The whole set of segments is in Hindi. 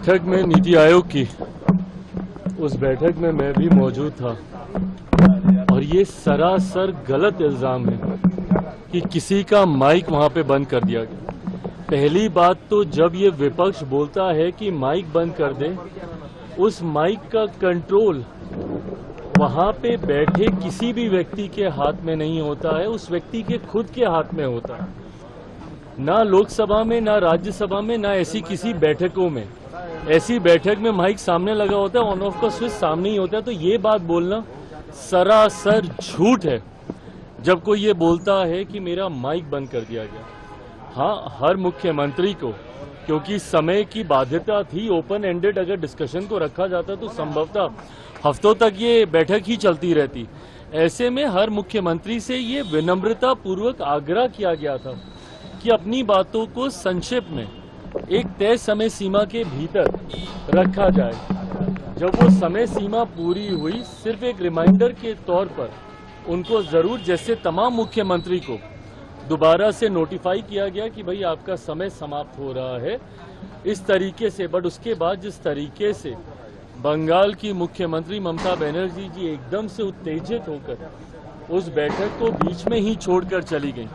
बैठक में नीति आयोग की, उस बैठक में मैं भी मौजूद था और ये सरासर गलत इल्जाम है कि किसी का माइक वहां पे बंद कर दिया गया। पहली बात तो जब ये विपक्ष बोलता है कि माइक बंद कर दे, उस माइक का कंट्रोल वहां पे बैठे किसी भी व्यक्ति के हाथ में नहीं होता है, उस व्यक्ति के खुद के हाथ में होता है। ना लोकसभा में, ना राज्यसभा में, ना ऐसी किसी बैठकों में, ऐसी बैठक में माइक सामने लगा होता है, ऑन ऑफ का स्विच सामने ही होता है। तो ये बात बोलना सरासर झूठ है जब कोई ये बोलता है कि मेरा माइक बंद कर दिया गया। हाँ, हर मुख्यमंत्री को, क्योंकि समय की बाध्यता थी, ओपन एंडेड अगर डिस्कशन को रखा जाता तो संभवतः हफ्तों तक ये बैठक ही चलती रहती। ऐसे में हर मुख्यमंत्री से ये विनम्रता पूर्वक आग्रह किया गया था कि अपनी बातों को संक्षेप में एक तय समय सीमा के भीतर रखा जाए। जब वो समय सीमा पूरी हुई, सिर्फ एक रिमाइंडर के तौर पर उनको जरूर, जैसे तमाम मुख्यमंत्री को दोबारा से नोटिफाई किया गया कि भाई आपका समय समाप्त हो रहा है, इस तरीके से। बट उसके बाद जिस तरीके से बंगाल की मुख्यमंत्री ममता बनर्जी जी एकदम से उत्तेजित होकर उस बैठक को बीच में ही छोड़कर चली गई,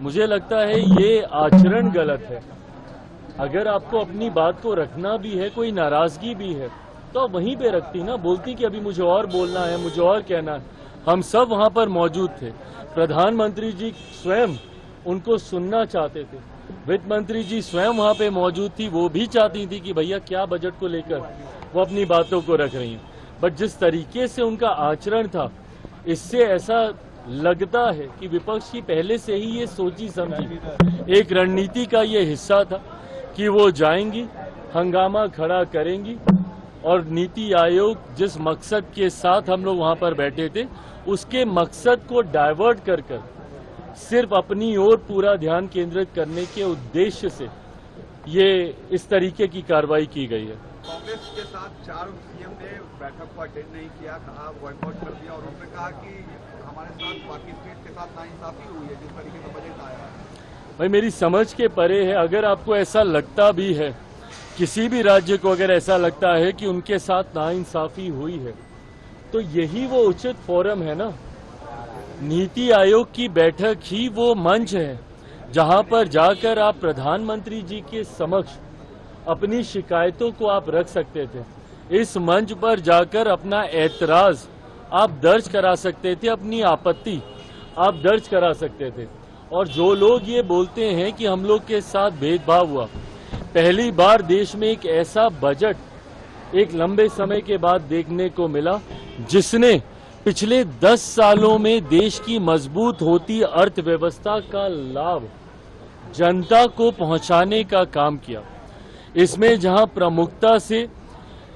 मुझे लगता है ये आचरण गलत है। अगर आपको अपनी बात को रखना भी है, कोई नाराजगी भी है, तो आप वहीं पे रखती ना, बोलती कि अभी मुझे और बोलना है, मुझे और कहना है। हम सब वहां पर मौजूद थे, प्रधानमंत्री जी स्वयं उनको सुनना चाहते थे, वित्त मंत्री जी स्वयं वहां पे मौजूद थी, वो भी चाहती थी कि भैया क्या बजट को लेकर वो अपनी बातों को रख रही हैं। बट जिस तरीके से उनका आचरण था, इससे ऐसा लगता है कि विपक्ष की पहले से ही ये सोची समझी एक रणनीति का ये हिस्सा था कि वो जाएंगी, हंगामा खड़ा करेंगी और नीति आयोग जिस मकसद के साथ हम लोग वहां पर बैठे थे, उसके मकसद को डाइवर्ट कर सिर्फ अपनी ओर पूरा ध्यान केंद्रित करने के उद्देश्य से ये इस तरीके की कार्रवाई की गई है। कांग्रेस के साथ 4 सीएम ने बैठक को अटेंड नहीं किया, कहा बॉयकॉट कर दिया, और उन्होंने कहा कि हमारे साथ बाकी स्टेट के साथ नाइंसाफी हुई है जिस तरीके का बजट आया है। भाई मेरी समझ के परे है। अगर आपको ऐसा लगता भी है, किसी भी राज्य को अगर ऐसा लगता है कि उनके साथ नाइंसाफी हुई है, तो यही वो उचित फोरम है ना। नीति आयोग की बैठक ही वो मंच है जहां पर जाकर आप प्रधानमंत्री जी के समक्ष अपनी शिकायतों को आप रख सकते थे। इस मंच पर जाकर अपना ऐतराज आप दर्ज करा सकते थे, अपनी आपत्ति आप दर्ज करा सकते थे। और जो लोग ये बोलते हैं कि हम लोग के साथ भेदभाव हुआ, पहली बार देश में एक ऐसा बजट एक लंबे समय के बाद देखने को मिला जिसने पिछले 10 सालों में देश की मजबूत होती अर्थव्यवस्था का लाभ जनता को पहुंचाने का काम किया। इसमें जहां प्रमुखता से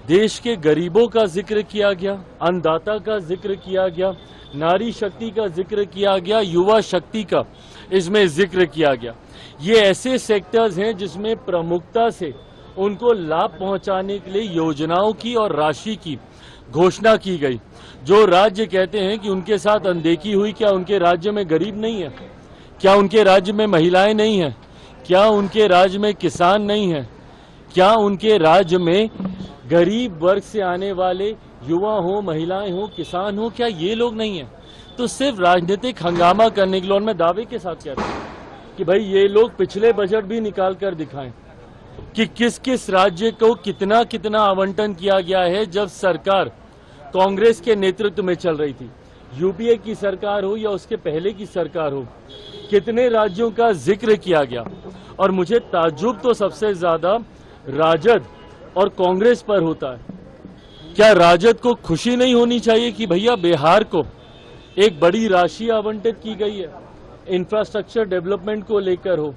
देश के गरीबों का जिक्र किया गया, अन्नदाता का जिक्र किया गया, नारी शक्ति का जिक्र किया गया, युवा शक्ति का इसमें जिक्र किया गया। ये ऐसे सेक्टर्स हैं जिसमें प्रमुखता से उनको लाभ पहुंचाने के लिए योजनाओं की और राशि की घोषणा की गई। जो राज्य कहते हैं कि उनके साथ अनदेखी हुई, क्या उनके राज्य में गरीब नहीं है? क्या उनके राज्य में महिलाएं नहीं हैं? क्या उनके राज्य में किसान नहीं है? क्या उनके राज्य में गरीब वर्ग से आने वाले युवा हो, महिलाएं हो, किसान हो, क्या ये लोग नहीं है? तो सिर्फ राजनीतिक हंगामा करने के लिए, और मैं दावे के साथ कहता हूं कि भाई ये लोग पिछले बजट भी निकाल कर दिखाएं कि किस किस राज्य को कितना कितना आवंटन किया गया है जब सरकार कांग्रेस के नेतृत्व में चल रही थी। यूपीए की सरकार हो या उसके पहले की सरकार हो, कितने राज्यों का जिक्र किया गया। और मुझे ताज्जुब तो सबसे ज्यादा राजद और कांग्रेस पर होता है। क्या राजद को खुशी नहीं होनी चाहिए कि भैया बिहार को एक बड़ी राशि आवंटित की गई है, इंफ्रास्ट्रक्चर डेवलपमेंट को लेकर हो,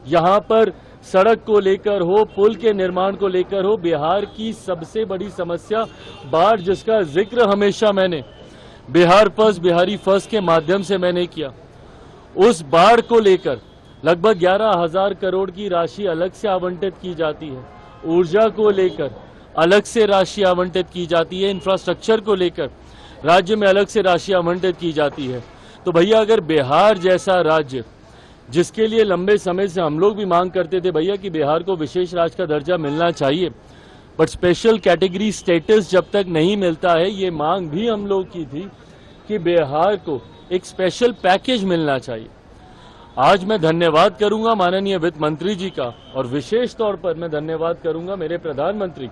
यहाँ पर सड़क को लेकर हो, पुल के निर्माण को लेकर हो। बिहार की सबसे बड़ी समस्या बाढ़, जिसका जिक्र हमेशा मैंने बिहार फर्स्ट, बिहारी फर्स्ट के माध्यम से मैंने किया। उस बाढ़ को लेकर लगभग 11,000 करोड़ की राशि अलग से आवंटित की जाती है। ऊर्जा को लेकर अलग से राशि आवंटित की जाती है। इंफ्रास्ट्रक्चर को लेकर राज्य में अलग से राशि आवंटित की जाती है। तो भैया अगर बिहार जैसा राज्य, जिसके लिए लंबे समय से हम लोग भी मांग करते थे भैया कि बिहार को विशेष राज्य का दर्जा मिलना चाहिए, बट स्पेशल कैटेगरी स्टेटस जब तक नहीं मिलता है, ये मांग भी हम लोग की थी कि बिहार को एक स्पेशल पैकेज मिलना चाहिए। आज मैं धन्यवाद करूंगा माननीय वित्त मंत्री जी का, और विशेष तौर पर मैं धन्यवाद करूंगा मेरे प्रधानमंत्री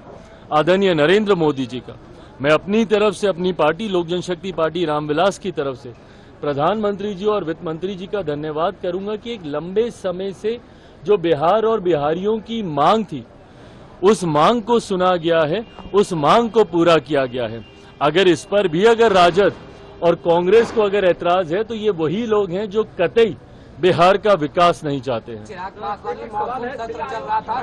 आदरणीय नरेंद्र मोदी जी का। मैं अपनी तरफ से, अपनी पार्टी लोक जनशक्ति पार्टी रामविलास की तरफ से प्रधानमंत्री जी और वित्त मंत्री जी का धन्यवाद करूंगा कि एक लंबे समय से जो बिहार और बिहारियों की मांग थी, उस मांग को सुना गया है, उस मांग को पूरा किया गया है। अगर इस पर भी अगर राजद और कांग्रेस को अगर ऐतराज है, तो ये वही लोग हैं जो कतई बिहार का विकास नहीं चाहते हैं। चिराग पासवान ने मौखून सत्र चल रहा था।